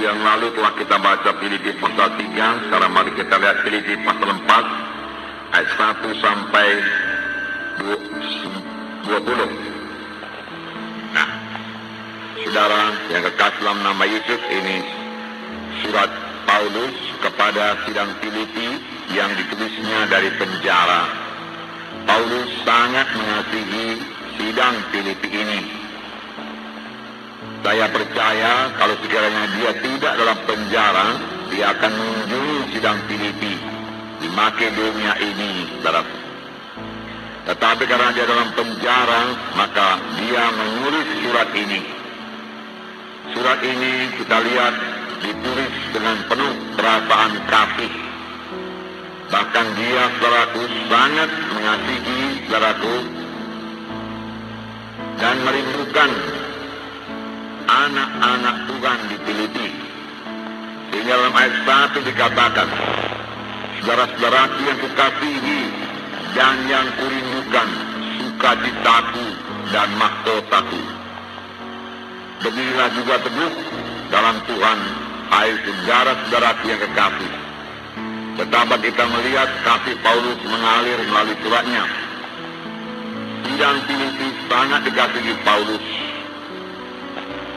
minggu yang lalu telah kita baca Filipi pasal 3. Sekarang mari kita lihat Filipi pasal 4 ayat 1 sampai 20. Nah, saudara yang kekasih dalam nama Yesus, ini surat Paulus kepada sidang Filipi yang ditulisnya dari penjara. Paulus sangat mengasihi sidang Filipi ini. Saya percaya kalau sekiranya dia tidak dalam penjara, dia akan mengunjungi sidang Filipi di Makedonia ini, saudara. Tetapi karena dia dalam penjara, maka dia menulis surat ini. Surat ini kita lihat ditulis dengan penuh perasaan kasih. Bahkan dia, saudaraku, sangat mengasihi saudaraku dan merindukan anak-anak Tuhan di Filipi. Sehingga dalam ayat 1 dikatakan, saudara-saudaraku yang kukasihi dan yang kurindukan, sukacitaku dan mahkotaku. Beginilah juga teguh dalam Tuhan, hai saudara-saudaraku yang kekasih. Betapa kita melihat kasih Paulus mengalir melalui suratnya. Sidang Filipi sangat dikasihi Paulus,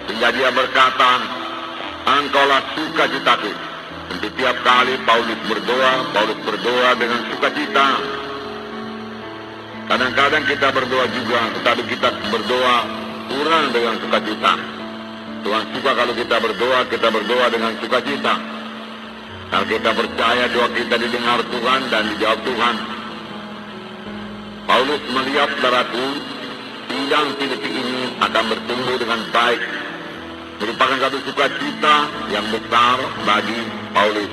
sehingga dia berkata, engkaulah sukacitaku. Setiap kali Paulus berdoa dengan sukacita. Kadang-kadang kita berdoa juga, tetapi kita berdoa kurang dengan sukacita. Tuhan suka kalau kita berdoa dengan sukacita. Kalau kita percaya doa kita didengar Tuhan dan dijawab Tuhan. Paulus melihat, saudaraku, sidang Filipi ini akan bertumbuh dengan baik, merupakan satu sukacita yang besar bagi Paulus.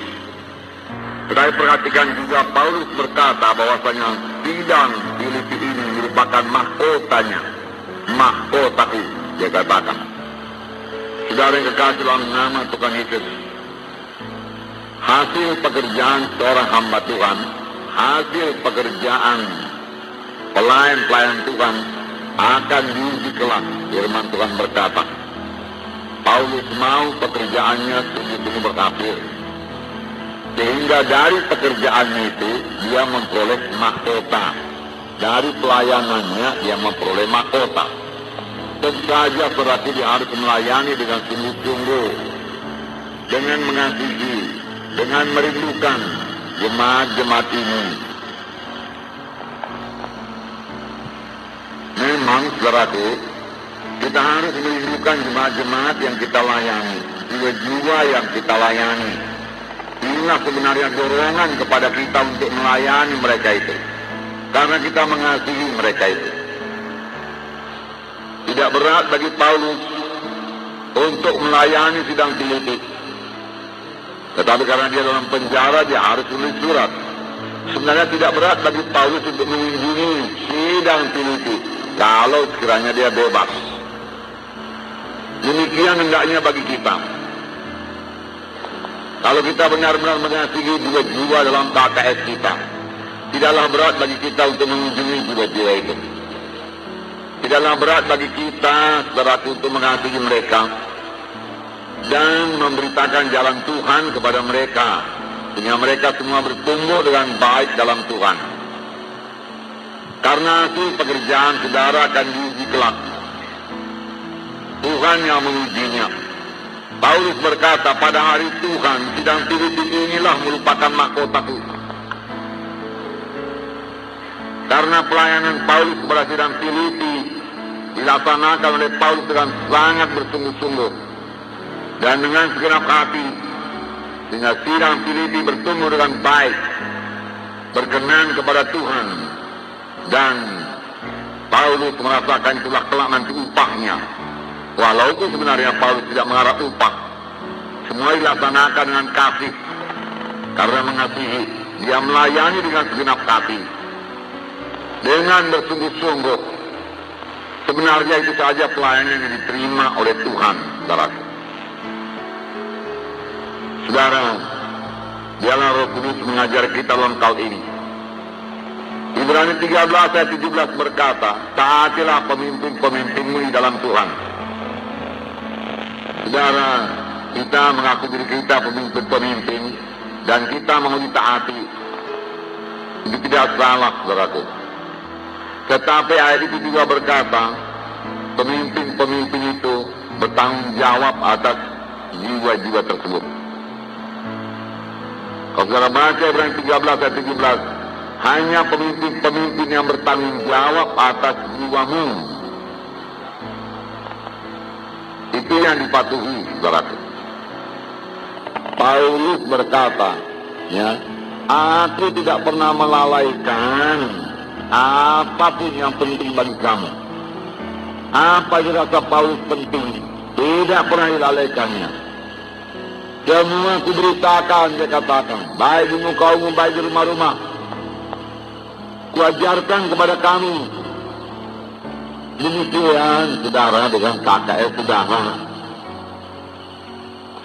Tetapi perhatikan juga Paulus berkata bahwasanya sidang Filipi ini merupakan mahkotanya, mahkotaku, dia katakan. Saudara yang kekasih dalam nama Tuhan Yesus, hasil pekerjaan seorang hamba Tuhan, hasil pekerjaan pelayan-pelayan Tuhan akan diuji kelak. Firman Tuhan berkata, Paulus mau pekerjaannya sungguh-sungguh berhasil, sehingga dari pekerjaannya itu dia memperoleh mahkota. Dari pelayanannya dia memperoleh mahkota. Tentu saja berarti dia harus melayani dengan sungguh-sungguh, dengan mengasihi, dengan merindukan jemaat-jemaat ini. Memang, saudaraku, kita harus merindukan jemaat-jemaat yang kita layani, jiwa-jiwa yang kita layani. Inilah sebenarnya dorongan kepada kita untuk melayani mereka itu, karena kita mengasihi mereka itu. Tidak berat bagi Paulus untuk melayani sidang Filipi, tetapi karena dia dalam penjara, dia harus menulis surat. Sebenarnya tidak berat bagi Paulus untuk mengunjungi sidang Filipi kalau sekiranya dia bebas. Demikian hendaknya bagi kita. Kalau kita benar-benar mengasihi jiwa-jiwa dalam KKS kita, tidaklah berat bagi kita untuk mengunjungi jiwa-jiwa itu. Tidaklah berat bagi kita, saudaraku, untuk mengasihi mereka dan memberitakan jalan Tuhan kepada mereka, sehingga mereka semua bertumbuh dengan baik dalam Tuhan. Karena itu pekerjaan saudara akan diuji kelak. Tuhan yang mengujinya. Paulus berkata, pada hari Tuhan, sidang Filipi inilah merupakan mahkotaku. Karena pelayanan Paulus kepada sidang Filipi dilaksanakan oleh Paulus dengan sangat bersungguh-sungguh dan dengan segenap hati, sehingga sidang Filipi bertumbuh dengan baik, berkenan kepada Tuhan, dan Paulus merasakan itulah kelak nanti upahnya. Walaupun sebenarnya Paulus tidak mengharap upah, semua dilaksanakan dengan kasih. Karena mengasihi, dia melayani dengan segenap hati, dengan bersungguh-sungguh. Sebenarnya itu saja pelayanan yang diterima oleh Tuhan, saudaraku. Saudara, biarlah Roh Kudus mengajar kita dalam hal ini. Ibrani 13 ayat 17 berkata, taatilah pemimpin-pemimpinmu di dalam Tuhan. Saudara, kita mengaku diri kita pemimpin-pemimpin dan kita mau ditaati. Itu tidak salah, saudaraku. Tetapi ayat itu juga berkata, pemimpin-pemimpin itu bertanggung jawab atas jiwa-jiwa tersebut. Kalau saudara baca Ibrani 13 ayat 17, hanya pemimpin-pemimpin yang bertanggung jawab atas jiwamu. Itu yang dipatuhi, saudaraku. Paulus berkata, ya, aku tidak pernah melalaikan apapun yang penting bagi kamu. Apa yang dirasa Paulus penting, tidak pernah dilalaikannya. Semua kuberitakan, dia katakan, baik di muka umum, baik di rumah-rumah. Kuajarkan kepada kamu. Demikian, saudara, dengan KKR saudara.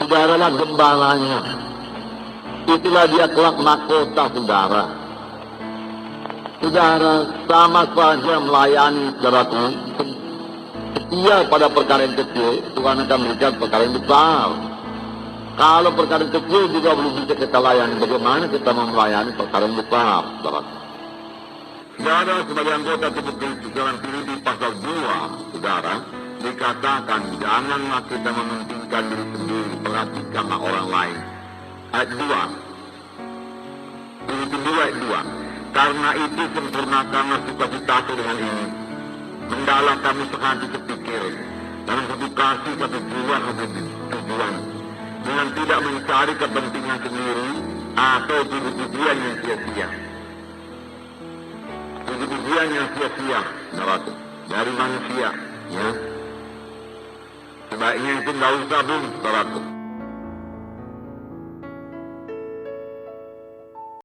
Saudaralah gembalanya. Itulah dia kelak mahkota saudara. Saudara sama saja melayani saudaraku. Setia pada perkara yang kecil, Tuhan akan memberikan perkara yang besar. Kalau perkara yang kecil juga belum bisa kita layani, bagaimana kita mau melayani perkara yang besar, saudara? Saudara, sebagai anggota tubuh Kristus dalam Filipi pasal 2, saudara, dikatakan janganlah kita mementingkan diri sendiri, perhatikanlah orang lain. Ayat 2, Filipi 2 ayat 2, karena itu sempurnakanlah sukacitaku dengan ini, hendaklah kami sehati sepikir, dalam satu kasih, satu jiwa, satu tujuan, dengan tidak mencari kepentingan sendiri atau tujuan yang sia-sia. Tujuan yang sia-sia, saudaraku, dari manusia, ya. Sebaiknya itu nggak usah, saudaraku.